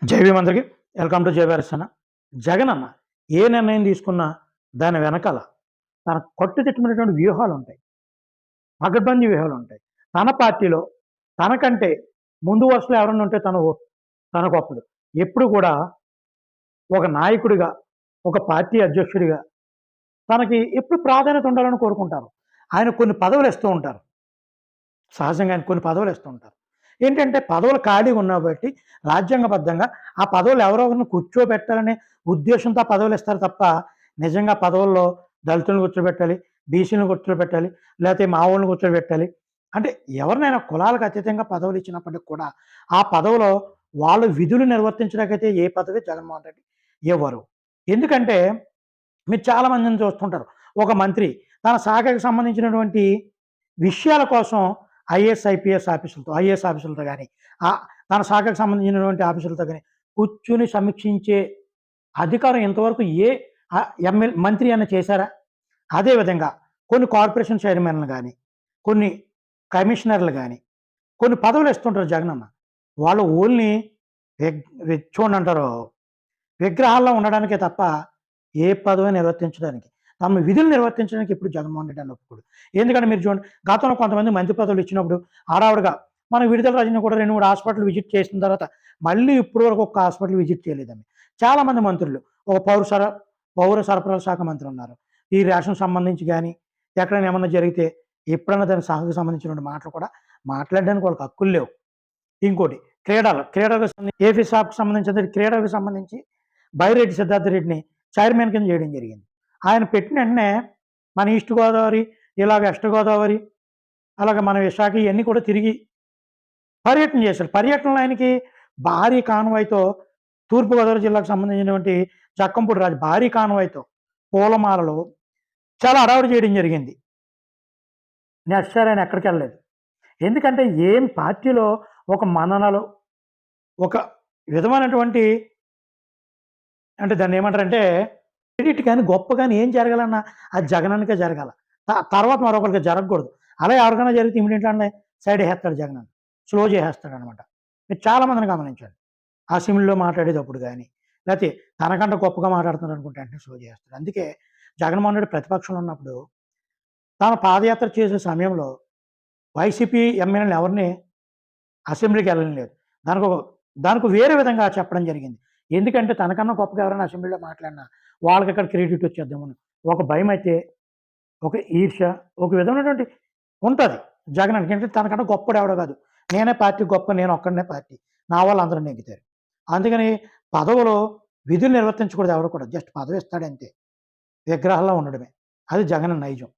జై భీమ్ అందరికి. Welcome to జయభారసన. Jagan అన్న ఏ నిర్ణయం తీసుకున్నా దాని వెనకాల తన కట్టుదిట్టమైనటువంటి వ్యూహాలు ఉంటాయి, పగడ్బందీ వ్యూహాలు ఉంటాయి. తన పార్టీలో తనకంటే ముందు వరుసలో ఎవరన్నా ఉంటే తన గొప్పదు. ఎప్పుడు కూడా ఒక నాయకుడిగా, ఒక పార్టీ అధ్యక్షుడిగా తనకి ఎప్పుడు ప్రాధాన్యత ఉండాలని కోరుకుంటారు. ఆయన కొన్ని పదవులు ఇస్తూ ఉంటారు. సహజంగా ఆయన కొన్ని పదవులు ఇస్తూ ఉంటారు. ఏంటంటే పదవులు ఖాళీగా ఉన్నాయి కాబట్టి రాజ్యాంగబద్ధంగా ఆ పదవులు ఎవరో ఒకరిని కూర్చోబెట్టాలనే ఉద్దేశంతో ఆ పదవులు ఇస్తారు తప్ప, నిజంగా పదవుల్లో దళితులను కూర్చోబెట్టాలి, బీసీలను కూర్చోబెట్టాలి, లేకపోతే మావోళ్ళని కూర్చోబెట్టాలి అంటే ఎవరినైనా కులాలకు అతీతంగా పదవులు ఇచ్చినప్పటికి కూడా ఆ పదవిలో వాళ్ళు విధులు నిర్వర్తించడానికైతే ఏ పదవి జగన్మోహన్ రెడ్డి ఇవ్వరు. ఎందుకంటే మీరు చాలామందిని చూస్తుంటారు. ఒక మంత్రి తన శాఖకు సంబంధించినటువంటి విషయాల కోసం ఐఏఎస్ ఆఫీసులతో కానీ, తన శాఖకు సంబంధించినటువంటి ఆఫీసులతో కానీ కూర్చుని సమీక్షించే అధికారం ఇంతవరకు ఏ మంత్రి అన్న చేశారా? అదేవిధంగా కొన్ని కార్పొరేషన్ చైర్మన్లు కానీ, కొన్ని కమిషనర్లు కానీ, కొన్ని పదవులు ఇస్తుంటారు జగనన్న. వాళ్ళు ఓన్లీ చూడండి విగ్రహాల్లో ఉండడానికే తప్ప ఏ పదవి నిర్వర్తించడానికి, తమ విధులు నిర్వర్తించడానికి ఇప్పుడు జగన్మోహన్ రెడ్డి అని ఒప్పుకోడు. ఎందుకంటే మీరు చూడండి, గతంలో కొంతమంది మంత్రి పదవులు ఇచ్చినప్పుడు హడావుడిగా మన విడుదల రజని కూడా 2, 3 హాస్పిటల్ విజిట్ చేసిన తర్వాత మళ్ళీ ఇప్పటి వరకు ఒక్క హాస్పిటల్ విజిట్ చేయలేదండి. చాలామంది మంత్రులు, ఒక పౌర సరఫరాల శాఖ మంత్రి ఉన్నారు. ఈ రేషన్ సంబంధించి కానీ ఎక్కడైనా ఏమన్నా జరిగితే ఎప్పుడైనా దాని శాఖకు సంబంధించిన మాటలు కూడా మాట్లాడడానికి వాళ్ళకి హక్కులు లేవు. ఇంకోటి క్రీడలకు ఏపీ శాఖకు సంబంధించిన క్రీడలకు సంబంధించి బైరెడ్డి సిద్ధార్థ రెడ్డిని చైర్మన్ కింద చేయడం జరిగింది. ఆయన పెట్టిన వెంటనే మన ఈస్ట్ గోదావరి, ఇలాగ వెస్ట్ గోదావరి, అలాగే మన విశాఖ ఇవన్నీ కూడా తిరిగి పర్యటన చేశారు. పర్యటనలో ఆయనకి భారీ కాన్వాయ్తో తూర్పుగోదావరి జిల్లాకు సంబంధించినటువంటి జక్కంపూడి రాజు భారీ కాన్వాయ్తో పూలమాలలో చాలా హడావుడి చేయడం జరిగింది. నెక్స్ట్ సారి ఆయన ఎక్కడికి వెళ్ళలేదు. ఎందుకంటే ఏం పార్టీలో ఒక మన్ననలు, ఒక విధమైనటువంటి అంటే దాన్ని ఏమంటారంటే క్రెడిట్ కానీ గొప్ప కానీ ఏం జరగాలన్నా అది జగనన్నకే జరగాల. తర్వాత మరొకరికి జరగకూడదు. అలా ఎవరికైనా జరిగితే ఇమీడియట్గానే సైడ్ వేస్తాడు జగనన్న, స్లో చేసేస్తాడు అనమాట. మీరు చాలామందిని గమనించండి. అసెంబ్లీలో మాట్లాడేటప్పుడు కానీ, లేకపోతే తనకంటే గొప్పగా మాట్లాడుతున్నారు అనుకుంటే వెంటనే స్లో చేస్తాడు. అందుకే జగన్మోహన్ రెడ్డి ప్రతిపక్షంలో ఉన్నప్పుడు తాను పాదయాత్ర చేసే సమయంలో వైసీపీ ఎమ్మెల్యేలు ఎవరిని అసెంబ్లీకి వెళ్ళలేదు. దానికి వేరే విధంగా చెప్పడం జరిగింది. ఎందుకంటే తనకన్నా గొప్పగా ఎవరైనా అసెంబ్లీలో మాట్లాడినా వాళ్ళకి ఇక్కడ క్రెడిట్ వచ్చేద్దామని ఒక భయం అయితే, ఒక ఈర్ష్య, ఒక విధమైనటువంటి ఉంటుంది జగన్. ఎందుకంటే తనకన్నా గొప్పడు ఎవడో కాదు. నేనే పార్టీ గొప్ప, నేను ఒక్కడనే పార్టీ, నా వాళ్ళు అందరూ నెగ్గుతారు. అందుకని పదవులో విధులు నిర్వర్తించకూడదు ఎవరు కూడా. జస్ట్ పదవి ఇస్తాడంతే, విగ్రహాల్లో ఉండడమే. అది జగన్ నైజం.